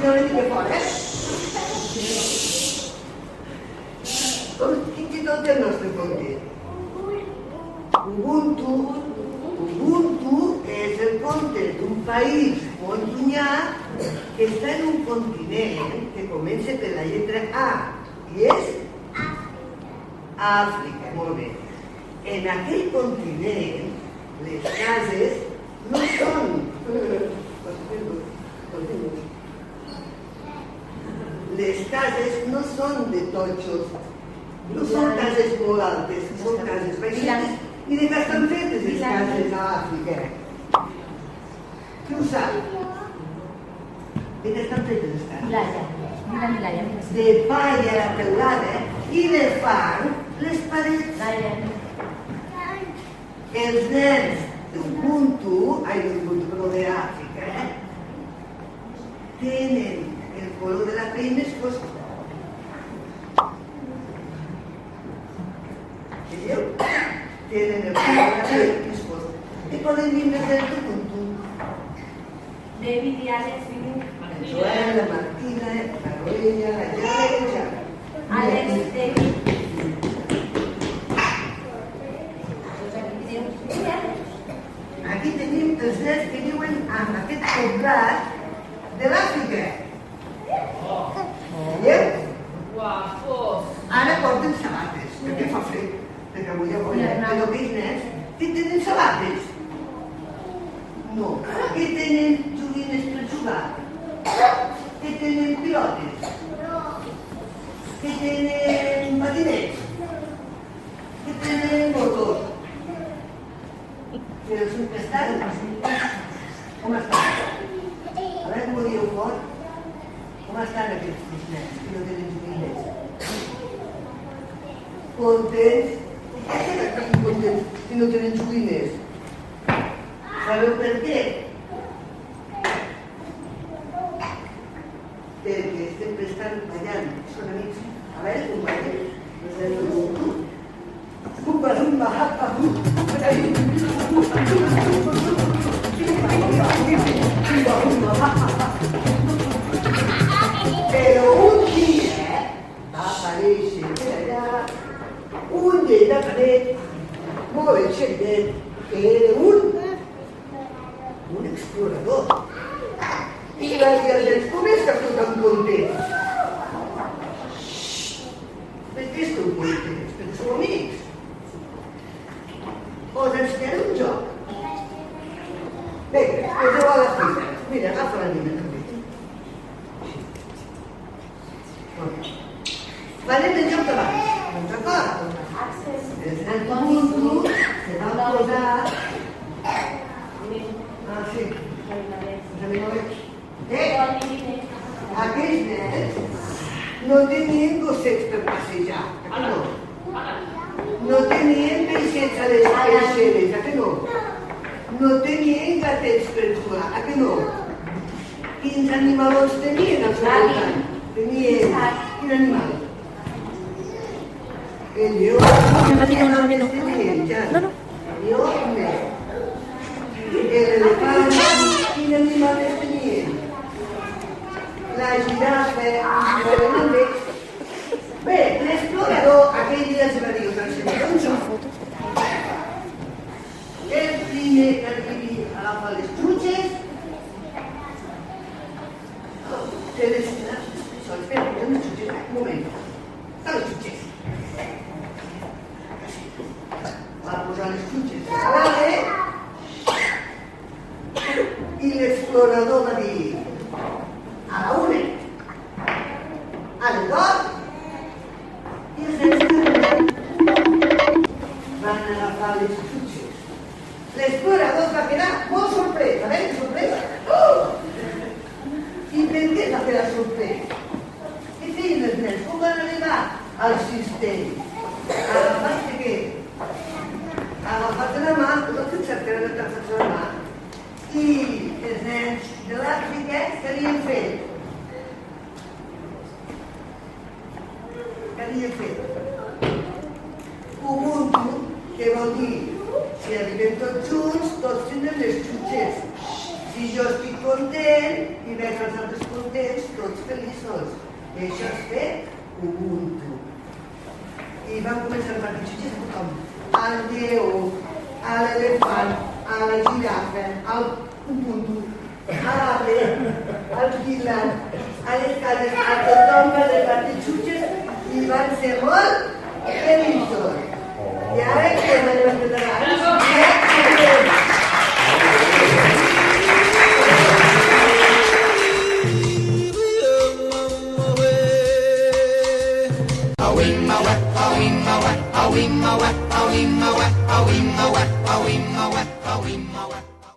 Tira una mica fora, Quin títol té el nostre conte? Ubuntu és el conte d'un país molt llunyà que està en un continent que comença per la lletra A i és Àfrica, molt bé. En aquell continent les cases no són de totxos, no són cases molt altes, són cases baixes. I de què estan fetes les cases a Àfrica? Qui ho sap? De què estan fetes les cases? De palla la teulada i de fang les parets. Els nens d'Ubuntu, d'Àfrica, tenen el color de la pell més fosc. Veieu? Tenen el color de la pell més fosc. I poden vindre des d'Ubuntu. David i Àlex viuen. El Joel, la Martina, la Roella, la Jana i el Jana. Àlex, David. Aquí tenim els nens que viuen en aquest poblat de l'Àfrica. Veieu? Guapos. Ara porten sabates, perquè fa fred, perquè avui hi ha boira. Però aquells nens que tenen sabates. No, que tenen joguines per jugar, que tenen pilotes, que tenen patinets, que tenen motors. Però sempre estan. Com estan? A veure com ho dieu fort. Com estan aquests nens que no tenen joguines? Contents? Per què estan contents si no tenen joguines? Sabeu per què? Perquè sempre estan ballant. Són amics. A veure com ballen. Però un dia va aparèixer per allà un lletradet molt enxerdet que era un explorador. I va dir als nens, com és que esteu tan contents? Per què esteu contents? Perquè sou amics. Us ensenyaré un joc. Vinga, poseu a les filles. Mira, agafa la nina també. Farem el joc d'abans. Doncs d'acord? Els nens d'Ubuntu se van posar... Ah, sí. Aquells nens no tenien gossets per passejar, a que no? No tenien peixets a les peixeres, a que no? No tenien gatets per jugar, a que no? Quins animalons tenien al seu voltant? Tenien... Quin animal? El lleó. No. El lleó, l'elefant, quin animal tenien? La girafa, bé, l'explorador aquell dia se va dir, us ensenyaré un joc. El primer que arribi a agafar les xutxes, espera, unes xutxes, un moment, les xutxes. Va posar les xutxes a l'ala i l'explorador va dir a la una, a les dos i els nens van agafar les xutxes. L'explorador va quedar molt sorprès, a veure, sorpresa. I per què va quedar sorprès? Què feien els nens? Com van arribar al cistell? Agafar-se què? Agafar-se la mà, tot pensat que eren agafar-se la mà. I els nens de l'Àfrica què havien fet? Què havien fet? Ubuntu, que vol dir si arribem tots junts, tots tindrem les xutxes. Si jo estic estic content i veig els altres contents, tots feliços. I això és fer Ubuntu. I van començar a repartir xutxes a tothom. Al lleó, a l'elefant, a la girafa, al Ubuntu, a l'arbre, al pilar, a les cases, a tothom va repartir xutxes i van ser molt feliços. I ara què m'han de preparar?